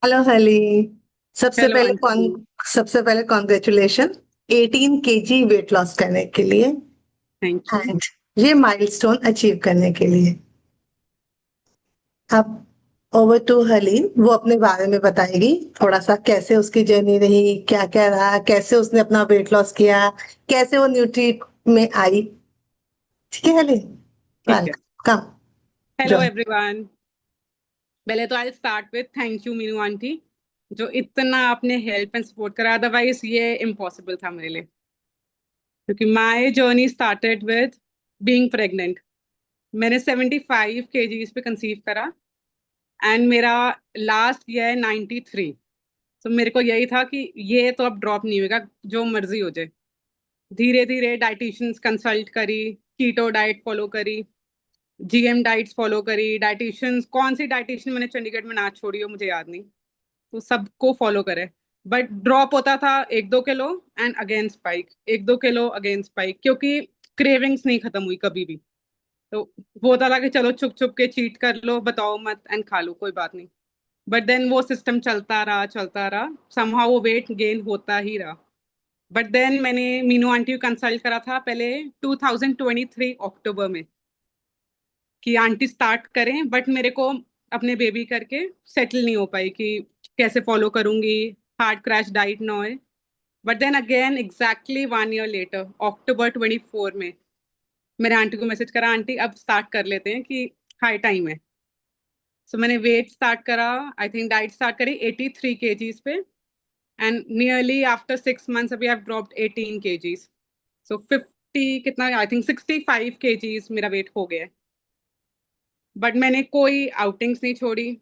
Hello हली। सबसे hello पहले कौन आंटी। सबसे पहले कॉन्ग्रेचुलेशन 18 केजी वेट लॉस करने के लिए थैंक यू। एंड ये माइलस्टोन अचीव करने के लिए। अब ओवर टू हलीन, वो अपने बारे में बताएगी थोड़ा सा, कैसे उसकी जर्नी रही, क्या क्या रहा, कैसे उसने अपना वेट लॉस किया, कैसे वो न्यूट्री में आई। ठीक है हलीन, ठीक है। वेलकम। Hello join. एवरीवन। पहले तो I start with thank you Meenu aunty, जो इतना आपने हेल्प एंड सपोर्ट करा, अदरवाइज ये इम्पॉसिबल था मेरे लिए। क्योंकि my journey started with being pregnant. मैंने 75 kgs पे कंसीव करा एंड मेरा लास्ट ईयर 93। तो मेरे को यही था कि ये तो अब ड्रॉप नहीं होगा, जो मर्जी हो जाए। धीरे धीरे डाइटिशियंस कंसल्ट करी, कीटो डाइट फॉलो करी, जीएम डाइट्स फॉलो करी। डाइटिशियंस कौन सी डाइटिशियन मैंने चंडीगढ़ में ना छोड़ी हो मुझे याद नहीं, तो सबको फॉलो करे। बट ड्रॉप होता था 1-2 kilo and again spike, 1-2 kilo again spike, क्योंकि क्रेविंग्स नहीं खत्म हुई कभी भी। तो वो होता था कि चलो छुप छुप के चीट कर लो, बताओ मत एंड खा लो, कोई बात नहीं। बट देन वो सिस्टम चलता रहा, समहाउ वो वेट गेन होता ही रहा। बट देन मैंने मीनू आंटी को कंसल्ट करा था पहले 2023 अक्टूबर में, कि आंटी स्टार्ट करें। बट मेरे को अपने बेबी करके सेटल नहीं हो पाई कि कैसे फॉलो करूंगी, हार्ड क्रैश डाइट ना होए। But then again exactly 1 year later October 24 में मैंने आंटी को मैसेज करा, आंटी अब स्टार्ट कर लेते हैं कि हाई टाइम है। सो मैंने वेट स्टार्ट करा, आई थिंक डाइट स्टार्ट करी 83 kgs पे। एंड नियरली आफ्टर 6 मंथ्स अभी आई ड्रॉप्ड 18 kgs। सो 50 कितना, आई थिंक 65 kgs मेरा वेट हो गया है। बट मैंने कोई आउटिंग्स नहीं छोड़ी,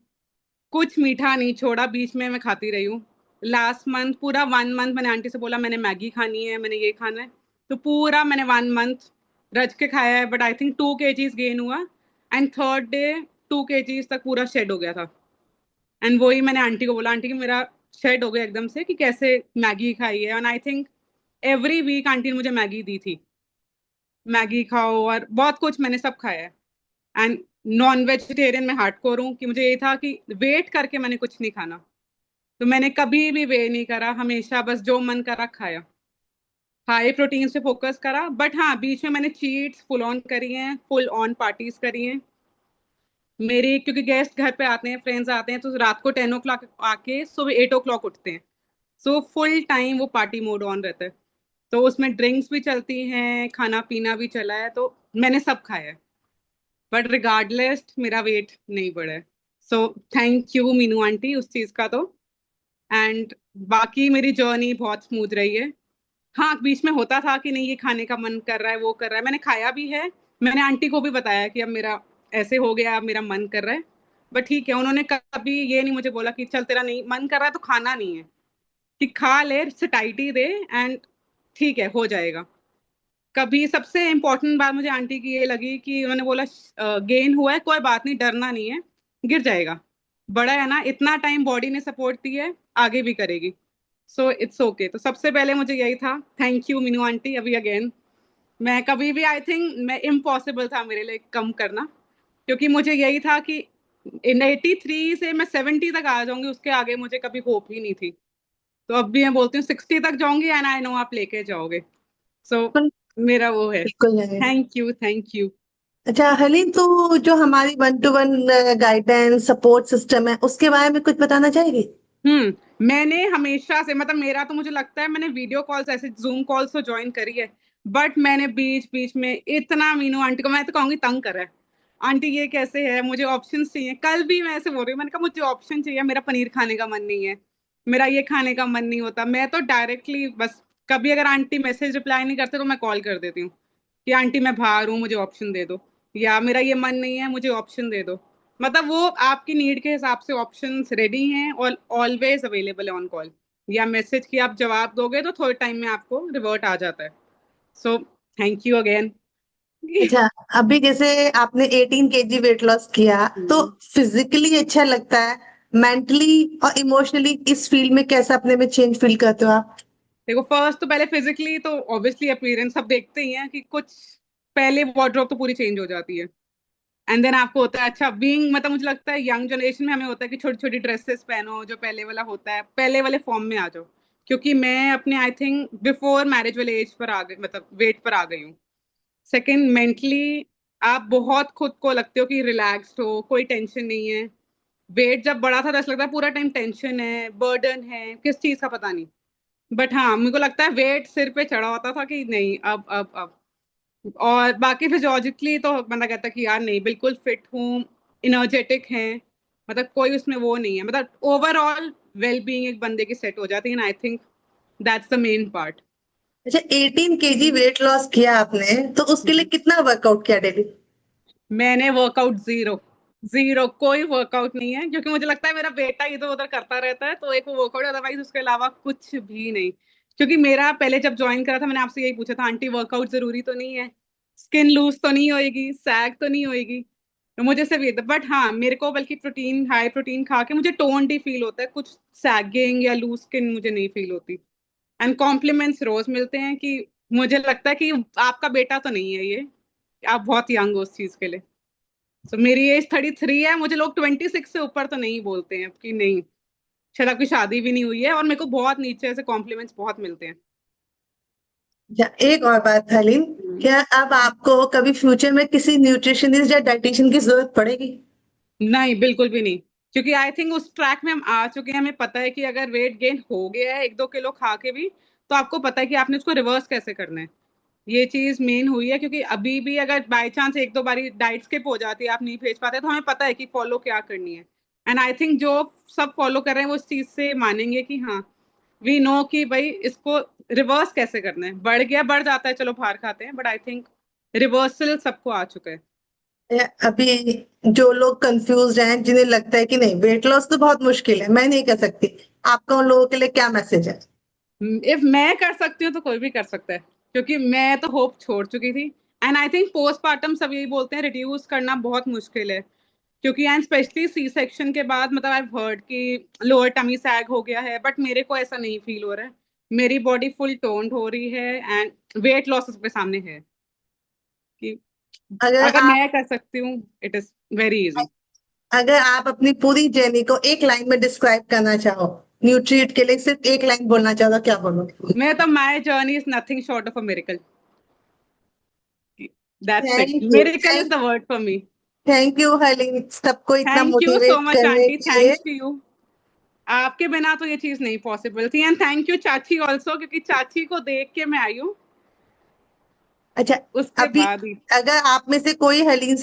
कुछ मीठा नहीं छोड़ा, बीच में मैं खाती रही हूँ। लास्ट मंथ पूरा 1 मंथ मैंने आंटी से बोला मैंने मैगी खानी है, मैंने ये खाना है। तो पूरा मैंने 1 मंथ रज के खाया है। But I think 2 kgs gain हुआ एंड थर्ड डे 2 kgs तक पूरा शेड हो गया था। एंड वही मैंने आंटी को बोला, आंटी कि मेरा शेड हो गया एकदम से, कि कैसे मैगी खाई है। And I think every week aunty ने मुझे मैगी दी थी, मैगी खाओ, और बहुत कुछ मैंने सब खाया है। एंड नॉन वेजिटेरियन में हार्डकोर हूँ, कि मुझे ये था कि वेट करके मैंने कुछ नहीं खाना। तो मैंने कभी भी वे नहीं करा, हमेशा बस जो मन करा खाया। हाई प्रोटीन पे फोकस करा, बट हाँ बीच में मैंने चीट्स फुल ऑन करी हैं, फुल ऑन पार्टीज करी हैं। मेरे क्योंकि गेस्ट घर पे आते हैं, फ्रेंड्स आते हैं, तो रात को 10 o'clock आके सुबह 8 o'clock उठते हैं। सो फुल टाइम वो पार्टी मोड ऑन रहता है। तो उसमें ड्रिंक्स भी चलती हैं, खाना पीना भी चला है, तो मैंने सब खाया है। बट रिगार्डलेस मेरा वेट नहीं बढ़ा है। So thank you Meenu aunty उस चीज का तो। एंड बाकी मेरी जर्नी बहुत स्मूथ रही है। हाँ बीच में होता था कि नहीं ये खाने का मन कर रहा है, वो कर रहा है, मैंने खाया भी है। मैंने आंटी को भी बताया कि अब मेरा ऐसे हो गया, अब मेरा मन कर रहा है। बट ठीक है, उन्होंने कभी ये नहीं मुझे बोला कि चल तेरा नहीं मन कर रहा है तो खाना नहीं है, कि खा ले, सटाइटी दे एंड ठीक है हो जाएगा। कभी सबसे इंपॉर्टेंट बात मुझे आंटी की ये लगी कि उन्होंने बोला गेन हुआ है कोई बात नहीं, डरना नहीं है, गिर जाएगा, बड़ा है ना, इतना टाइम बॉडी ने सपोर्ट दी है, आगे भी करेगी। So it's okay. तो सबसे पहले मुझे यही था, थैंक यू मीनू आंटी अभी अगेन। मैं कभी भी आई थिंक मैं इम्पॉसिबल था मेरे लिए कम करना, क्योंकि मुझे यही था कि इन 83 से मैं 70 तक आ जाऊंगी, उसके आगे मुझे कभी होप ही नहीं थी। तो अब भी मैं बोलती हूँ 60 तक जाऊंगी एंड आई नो आप लेके जाओगे। सो मेरा वो है। बिल्कुल नहीं। Thank you thank you. अच्छा हलीन, तो जो हमारी one two one guidance support system है, उसके बारे में कुछ बताना चाहेगी? मैंने हमेशा से, मतलब मेरा तो मुझे लगता है मैंने वीडियो कॉल्स ऐसे जूम कॉल्स तो ज्वाइन करी है, बट मैंने बीच बीच में इतना मीनू आंटी को मैं तो कहूंगी तंग करा है। आंटी ये कैसे है, मुझे ऑप्शंस चाहिए। कल भी मैं ऐसे बोल रही हूँ, मैंने कहा मुझे ऑप्शन चाहिए, मेरा पनीर खाने का मन नहीं है, मेरा ये खाने का मन नहीं होता। मैं तो डायरेक्टली बस, कभी अगर आंटी मैसेज रिप्लाई नहीं करते तो मैं कॉल कर देती हूँ कि आंटी मैं बाहर हूँ, मुझे ऑप्शन दे दो, या मेरा ये मन नहीं है, मुझे ऑप्शन दे दो। मतलब वो आपकी नीड के हिसाब से ऑप्शंस रेडी हैं और ऑलवेज अवेलेबल है ऑन कॉल, या मैसेज की आप जवाब दोगे तो थोड़े टाइम में आपको रिवर्ट आ जाता है। So thank you again. अच्छा, अभी जैसे आपने 18 केजी वेट लॉस किया, तो फिजिकली अच्छा लगता है, मेंटली और इमोशनली इस फील्ड में कैसा अपने में चेंज फील करते हो आप? देखो फर्स्ट तो पहले फिजिकली तो ऑब्वियसली अपीयरेंस सब देखते ही हैं कि कुछ, पहले वार्डरोब तो पूरी चेंज हो जाती है। एंड देन आपको होता है अच्छा बीइंग, मतलब मुझे लगता है यंग जनरेशन में हमें होता है कि छोटी छोटी ड्रेसेस पहनो, जो पहले वाला होता है पहले वाले फॉर्म में आ जाओ। क्योंकि मैं अपने आई थिंक बिफोर मैरिज वाले एज पर आ गई, मतलब वेट पर आ गई हूँ। सेकंड, मेंटली आप बहुत खुद को लगते हो कि रिलैक्स्ड हो, कोई टेंशन नहीं है। वेट जब बढ़ा था तो ऐसा लगता है पूरा टाइम टेंशन है, बर्डन है, किस चीज का पता नहीं। बट हाँ, मेरे को लगता है वेट सिर पे चढ़ा होता था कि नहीं अब। और बाकी फिजियोलॉजिकली तो बंदा कहता है कि यार नहीं, बिल्कुल फिट हूँ, इनर्जेटिक है, मतलब कोई उसमें वो नहीं है, मतलब ओवरऑल वेल बीइंग एक बंदे की सेट हो जाती है। I think that's the main part. अच्छा, 18 kg वेट लॉस किया आपने, तो उसके लिए कितना वर्कआउट किया डेली? मैंने वर्कआउट जीरो, जीरो, कोई वर्कआउट नहीं है, क्योंकि मुझे लगता है मेरा बेटा इधर उधर करता रहता है तो एक वो वर्कआउट, अदरवाइज उसके अलावा कुछ भी नहीं। क्योंकि मेरा पहले जब ज्वाइन करा था मैंने आपसे यही पूछा था, आंटी वर्कआउट जरूरी तो नहीं है, स्किन लूज तो नहीं होएगी, सैग तो नहीं होएगी? तो मुझे सिर्फ ये था, बट हाँ मेरे को बल्कि प्रोटीन, हाई प्रोटीन खा के मुझे टोन्ड ही फील होता है, कुछ सैगिंग या लूज स्किन मुझे नहीं फील होती। एंड कॉम्प्लीमेंट्स रोज मिलते हैं कि मुझे लगता है कि आपका बेटा तो नहीं है ये, आप बहुत यंग हो उस चीज के लिए। तो मेरी एज 33 है, मुझे लोग 26 से ऊपर तो नहीं बोलते हैं कि नहीं, शायद आपकी शादी भी नहीं हुई है, और मेरे को बहुत नीचे से कॉम्प्लीमेंट्स बहुत मिलते हैं। या एक और बात हलीम, हम्म। क्या अब आपको कभी फ्यूचर में किसी न्यूट्रिशनिस्ट या डाइटिशियन की जरूरत पड़ेगी? नहीं, बिल्कुल भी नहीं। क्योंकि आई थिंक उस ट्रैक में हम आ चुके हैं, हमें पता है कि अगर वेट गेन हो गया है 1-2 किलो खा के भी, तो आपको पता है कि आपने उसको रिवर्स कैसे करना है। ये चीज मेन हुई है, क्योंकि अभी भी अगर बाय चांस 1-2 बारी डाइट स्किप हो जाती है, आप नहीं भेज पाते, तो हमें पता है कि फॉलो क्या करनी है। एंड आई थिंक जो सब फॉलो कर रहे हैं वो इस चीज से मानेंगे कि हाँ, वी नो कि भाई इसको रिवर्स कैसे करना है। बढ़ गया बढ़ जाता है, चलो बाहर खाते हैं, बट आई थिंक रिवर्सल सबको आ चुका है। या अभी जो लोग कंफ्यूज हैं, जिन्हें लगता है कि नहीं वेट लॉस तो बहुत मुश्किल है, मैं नहीं कर सकती, आपका उन लोगों के लिए क्या मैसेज है? इफ मैं कर सकती हूँ तो कोई भी कर सकता है, क्योंकि मैं तो होप छोड़ चुकी थी। एंड आई थिंक पोस्टमार्टम सब यही बोलते हैं, रिड्यूस करना बहुत मुश्किल है। क्योंकि एंड स्पेशली सी सेक्शन के बाद, मतलब आई हर्ड कि लोअर टमी सैग हो गया है, बट मेरे को ऐसा नहीं फील हो रहा है। मेरी बॉडी फुल टोन्ड हो रही है, एंड वेट लॉस उसके सामने है कि अगर अगर आप मैं कर सकती हूँ, इट इज वेरी इजी। अगर आप अपनी पूरी जर्नी को एक लाइन में डिस्क्राइब करना चाहो, न्यूट्रिएंट के लिए सिर्फ एक लाइन बोलना चाहो, तो क्या बोलोगे? मैं तो, my journey is nothing short of a miracle. That's it, thank you, miracle is the word for me. Thank you Harleen, सबको इतना thank you so motivate much करने आंटी, के लिए। Thanks to you. आपके बिना तो ये चीज नहीं पॉसिबल थी। एंड थैंक यू चाची ऑल्सो, क्योंकि चाची को देख के मैं आई हूँ अच्छा, उसके अभी बाद ही। अगर आप में से कोई हर्लिन